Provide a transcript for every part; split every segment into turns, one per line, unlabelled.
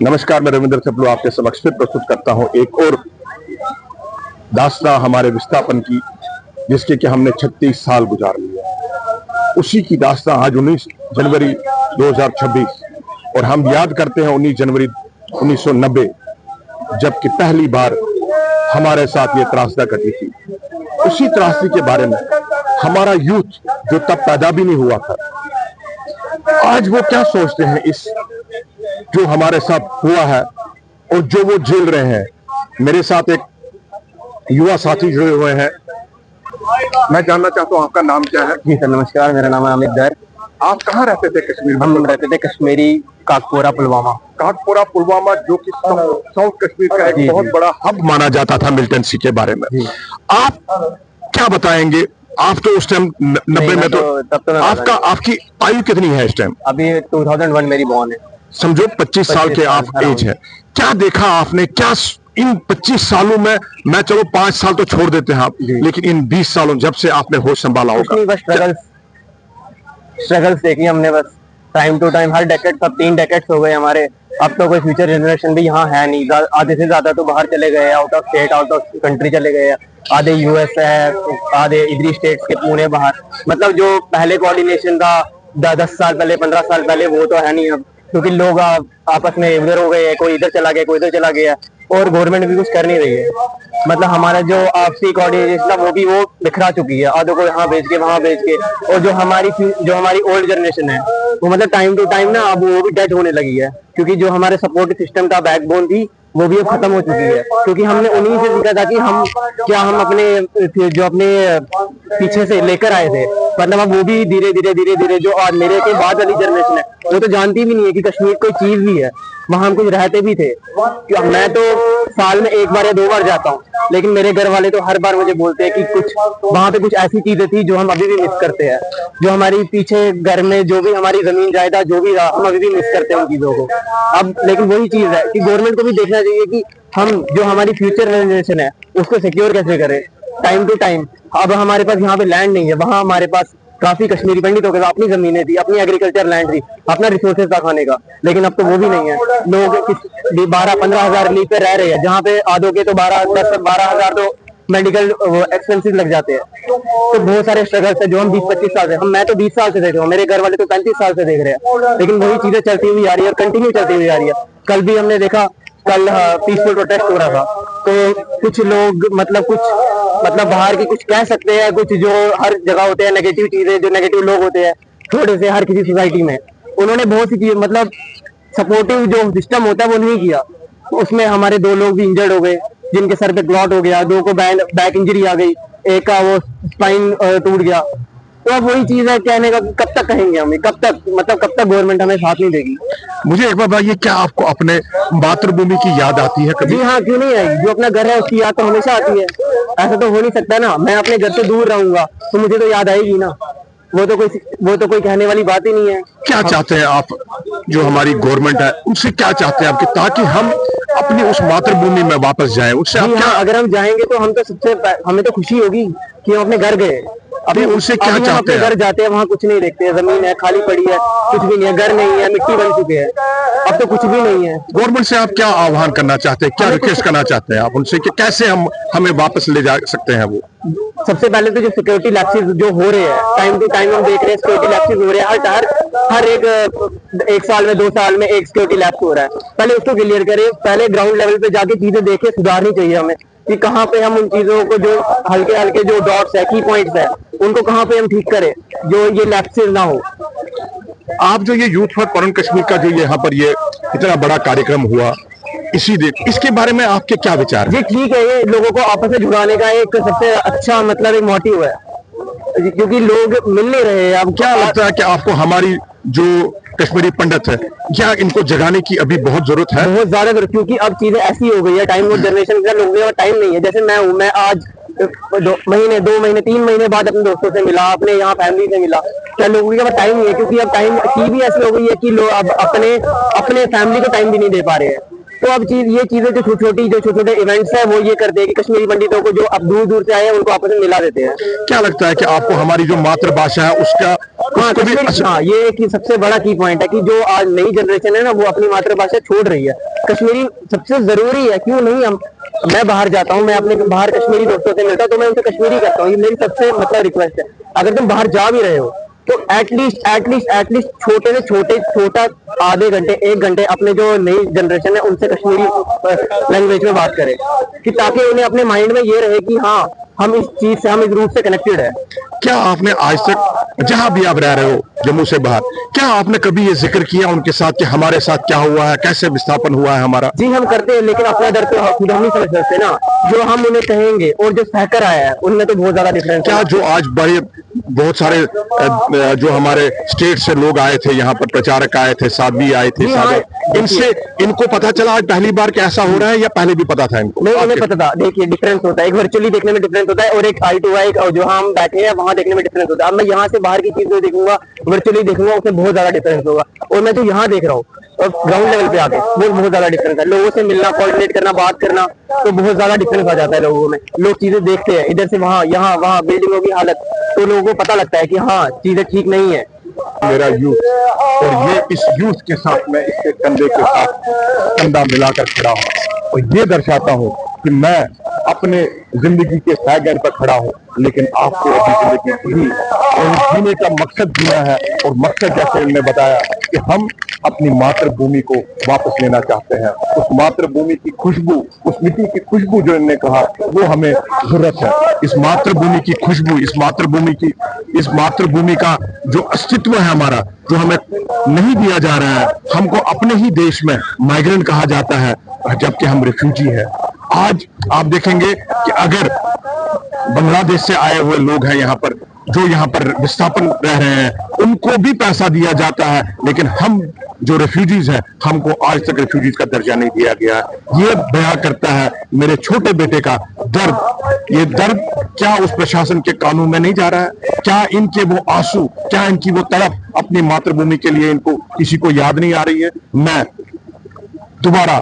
नमस्कार, मैं रविंद्र चपलू आपके समक्ष फिर प्रस्तुत करता हूं एक और दास्तां हमारे विस्थापन की, जिसके कि हमने 36 साल गुजार लिए। उसी की दास्तां आज 19 जनवरी 2026 और हम याद करते हैं 19 जनवरी 1990, जबकि पहली बार हमारे साथ ये त्रासदी घटी थी। उसी त्रासदी के बारे में हमारा यूथ जो तब पैदा भी नहीं हुआ था, आज वो क्या सोचते हैं इस जो हमारे साथ हुआ है और जो वो झेल रहे हैं। मेरे साथ एक युवा साथी जुड़े हुए हैं। मैं जानना चाहता हूँ आपका नाम क्या है?
जी सर, नमस्कार। मेरा नाम है अमित दर।
आप कहाँ रहते थे कश्मीर में?
हम रहते थे कश्मीरी काकपोरा पुलवामा।
काकपोरा पुलवामा, जो कि साउथ कश्मीर का एक बहुत बड़ा हब माना जाता था मिलिटेंसी के बारे में। आप क्या बताएंगे? आप तो उस टाइम 90 में तब तो आपकी आयु कितनी है इस टाइम?
अभी 2001 मेरी बॉर्न है।
समझो 25 साल के आप एज है। क्या देखा आपने? क्या इन 25 सालों में, मैं चलो 5 साल तो छोड़ देते हैं आप, लेकिन इन 20 सालों जब से आपने होश संभाला होगा,
बस स्ट्रगल्स देखी हमने। बस टाइम टू टाइम हर डेकेड, सब 3 डेकेड्स हो गए हमारे। अब तो कोई फ्यूचर जनरेशन भी यहाँ है नहीं। आधे से ज्यादा तो बाहर चले गए, out of state, out of country चले गए। आधे यूएस है, आधे इधरी स्टेट्स के पुणे बाहर। मतलब जो पहले कोऑर्डिनेशन था 10 साल पहले, 15 साल पहले, वो तो है नहीं अब, क्योंकि लोग आपस में उधर हो गए, कोई इधर चला गया, कोई इधर चला गया, और गवर्नमेंट भी कुछ कर नहीं रही है। मतलब हमारा जो आपसी कोऑर्डिनेशन था वो बिखरा चुकी है, आधों को यहाँ भेज के वहां भेज के। और जो हमारी ओल्ड जनरेशन है वो मतलब टाइम टू टाइम ना अब वो भी डेड होने लगी है, क्योंकि जो हमारे सपोर्ट सिस्टम था, बैकबोन थी, वो भी अब खत्म हो चुकी है। क्योंकि हमने उन्हीं से सीखा था कि हम अपने जो अपने पीछे से लेकर आए थे, मतलब अब वो भी धीरे धीरे जो आज मेरे के बाद वाली जनरेशन है वो तो जानती भी नहीं है कि कश्मीर कोई चीज भी है। वहां हम कुछ रहते भी थे। मैं तो साल में 1 बार या 2 बार जाता हूँ, लेकिन मेरे घर वाले तो हर बार मुझे बोलते हैं कि कुछ वहां पे कुछ ऐसी चीजें थी जो हम अभी भी मिस करते हैं। जो हमारी पीछे घर में जो भी हमारी जमीन जायदाद जो भी रहा, हम अभी भी मिस करते हैं उन चीजों को। अब लेकिन वही चीज है कि गवर्नमेंट को भी देखना चाहिए कि हम जो हमारी फ्यूचर जनरेशन है उसको सिक्योर कैसे करें टाइम टू टाइम। अब हमारे पास यहाँ पे लैंड नहीं है, वहां हमारे पास काफी कश्मीरी पंडित हो गए, अपनी जमीनें थी, अपनी एग्रीकल्चर लैंड थी, अपना रिसोर्सेज था खाने का, लेकिन अब तो वो भी नहीं है। लोग 12-15 हजार रिलीफ पे रह रहे हैं, जहाँ पे आधों के तो 12 हजार तो मेडिकल एक्सपेंसेस लग जाते हैं। तो बहुत सारे स्ट्रगल्स है जो हम 20-25 साल से, मैं तो 20 साल से देख रहा हूँ, मेरे घर वाले तो 35 साल से देख रहे हैं, लेकिन वही चीजें चलती हुई आ रही है और कंटिन्यू चलती हुई आ रही है। कल भी हमने देखा, कल पीसफुल प्रोटेस्ट हो रहा था, तो कुछ लोग मतलब बाहर की कुछ कह सकते हैं, कुछ जो हर जगह होते हैं नेगेटिव चीजें, जो नेगेटिव लोग होते हैं थोड़े से हर किसी सोसाइटी में, उन्होंने बहुत सी चीजें मतलब सपोर्टिव जो सिस्टम होता है वो नहीं किया। उसमें हमारे 2 लोग भी इंजर्ड हो गए, जिनके सर पे क्लॉट हो गया, 2 को बैक इंजरी आ गई, एक का वो स्पाइन टूट गया। तो अब वही चीज है, कहने का कब तक कहेंगे हमें, कब तक गवर्नमेंट हमें साथ नहीं देगी।
मुझे एक बार बताइए, क्या आपको अपने मातृभूमि की याद आती है कभी?
जी हाँ, क्यों नहीं आएगी। जो अपना घर है उसकी याद तो हमेशा आती है। ऐसा तो हो नहीं सकता ना, मैं अपने घर से दूर रहूंगा तो मुझे तो याद आएगी ना। वो तो कोई कहने वाली बात ही नहीं है।
क्या चाहते हैं आप, जो हमारी गवर्नमेंट है उनसे क्या चाहते हैं आपके, ताकि हम अपनी उस मातृभूमि में वापस जाएं? उससे आप क्या,
अगर हम जाएंगे तो हमें तो खुशी होगी कि हम अपने घर गए।
अभी उनसे क्या चाहते हैं?
घर जाते हैं, वहाँ कुछ नहीं देखते हैं, जमीन है खाली पड़ी है, कुछ भी नहीं है, घर नहीं है, मिट्टी बन चुके हैं, अब तो कुछ भी नहीं है।
गवर्नमेंट से आप क्या आह्वान करना चाहते हैं, क्या रिक्वेस्ट करना चाहते हैं आप उनसे कि कैसे हमें वापस ले जा सकते हैं? वो
सबसे पहले तो जो सिक्योरिटी लैप्सेस जो हो रहे हैं, टाइम टू टाइम हम देख रहे हैं सिक्योरिटी लैप्सेस हो रहे हैं, हर एक साल में 2 साल में एक सिक्योरिटी लैप्स हो रहा है। पहले उसको क्लियर करें, पहले ग्राउंड लेवल पे जाके चीजें देखे, सुधारनी चाहिए हमें कि कहाँ पे हम उन चीजों को, जो हल्के जो डॉट्स है, की पॉइंट्स है, उनको कहाँ पे हम ठीक करें, जो ये लैप्सेस ना हो।
आप जो ये यूथ फॉर परम कश्मीर का जो यहाँ पर ये इतना बड़ा कार्यक्रम हुआ, इसके बारे में आपके क्या विचार
हैं? जी ठीक है, ये लोगों को आपस में जुड़ाने का एक सबसे अच्छा मतलब एक मोटिव है, क्योंकि लोग मिल नहीं रहे। अब क्या
लगता है कि आपको हमारी जो कश्मीरी पंडित है, क्या इनको जगाने की अभी बहुत जरूरत है?
बहुत ज्यादा जरूरत, क्योंकि अब चीजें ऐसी हो गई है, टाइम और जनरेशन का लोगों के टाइम नहीं है। जैसे मैं हूँ, मैं आज 2 महीने 3 महीने बाद अपने दोस्तों से मिला, अपने यहाँ फैमिली से मिला। क्या लोगों के पास टाइम नहीं है, क्योंकि अब टाइम की भी ऐसी हो गई है कि लोग अब अपने फैमिली को टाइम भी नहीं दे पा रहे हैं। तो अब ये चीजें जो छोटे छोटे इवेंट्स है वो ये करते हैं कि कश्मीरी पंडितों को जो अब दूर दूर से आए हैं उनको आपस में मिला देते हैं।
क्या लगता है कि आपको हमारी जो मातृभाषा है उसका उसको भी
हाँ, ये एक सबसे बड़ा की पॉइंट है कि जो आज नई जनरेशन है ना वो अपनी मातृभाषा छोड़ रही है। कश्मीरी सबसे जरूरी है, क्यों नहीं हम मैं बाहर जाता हूँ, मैं अपने बाहर कश्मीरी दोस्तों से मिलता हूँ तो मैं उनसे कश्मीरी करता हूँ। ये मेरी सबसे मतलब रिक्वेस्ट है, अगर तुम बाहर जा भी रहे हो तो एटलीस्ट छोटे से छोटा आधे घंटे 1 घंटे अपने जो नई जनरेशन है उनसे कश्मीरी लैंग्वेज में बात करें, कि ताकि उन्हें अपने माइंड में ये रहे कि हाँ हम इस चीज से, हम इस रूट से कनेक्टेड है।
क्या आपने आज तक जहां भी आप रह रहे हो जम्मू से बाहर, क्या आपने कभी ये जिक्र किया उनके साथ कि हमारे साथ क्या हुआ है, कैसे विस्थापन हुआ है हमारा?
जी हम करते हैं, लेकिन अपना दर्द तो खुद हम नहीं समझ सकते ना। जो हम उन्हें कहेंगे और जो सहकर आया है उनमें तो बहुत ज्यादा डिफरेंस है।
क्या जो आज बड़े बहुत सारे जो हमारे स्टेट से लोग आए थे यहाँ पर, प्रचारक आए थे, साध्वी आए थे, इनसे इनको पता चला आज पहली बार कि ऐसा हो रहा है या पहले भी पता था इनको?
नहीं, हमें पता था। देखिए डिफरेंस होता है, एक वर्चुअली देखने में डिफरेंस होता है और एक आई टू आई जो हम बैठे हैं वहां देखने में डिफरेंस होता है। अब मैं यहाँ से बाहर की चीजें देखूंगा, वर्चुअली देखूंगा, उसमें बहुत ज्यादा डिफरेंस होगा। और मैं जो यहाँ देख रहा हूँ और ग्राउंड लेवल पे आके वो बहुत ज्यादा डिफरेंस है। लोगों से मिलना, कोऑर्डिनेट करना, बात करना, तो बहुत ज्यादा डिफरेंस आ जाता है लोगों में। लोग चीजें देखते हैं इधर से वहां, यहाँ वहां बिल्डिंगों की हालत, तो लोगों को पता लगता है कि हाँ चीजें ठीक नहीं है।
मेरा यूथ और ये इस यूथ के साथ मैं इसके कंधे के साथ कंधा मिलाकर खड़ा हूँ और ये दर्शाता हूँ कि मैं अपने जिंदगी के साइड पर खड़ा हूँ, लेकिन आपको अपनी जिंदगी जी और जीने का मकसद जीना है। और मकसद जैसे उन्होंने बताया कि हम अपनी मातृभूमि को वापस लेना चाहते हैं। उस मातृभूमि की खुशबू, उस मिट्टी की खुशबू जो इन्होंने कहा, वो हमें जरूरत है। इस मातृभूमि की खुशबू, इस मातृभूमि का जो अस्तित्व है हमारा, जो हमें नहीं दिया जा रहा है। हमको अपने ही देश में माइग्रेंट कहा जाता है जबकि हम रिफ्यूजी हैं। आज आप देखेंगे कि अगर बांग्लादेश से आए हुए लोग हैं यहाँ पर, जो यहाँ पर विस्थापन रह रहे हैं, उनको भी पैसा दिया जाता है, लेकिन हम जो रेफ्यूजीज हैं, हमको आज तक रेफ्यूजीज का दर्जा नहीं दिया गया। ये बयां करता है मेरे छोटे बेटे का दर्द। ये दर्द क्या उस प्रशासन के कानून में नहीं जा रहा है? क्या इनके वो आंसू, क्या इनकी वो तड़प अपनी मातृभूमि के लिए इनको किसी को याद नहीं आ रही है? मैं दोबारा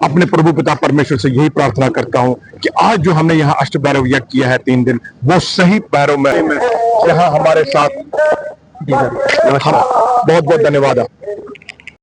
अपने प्रभु पिता परमेश्वर से यही प्रार्थना करता हूं कि आज जो हमने यहाँ अष्ट भैरव यज्ञ किया है 3 दिन, वो सही भैरव में यहाँ हमारे साथ। बहुत बहुत धन्यवाद।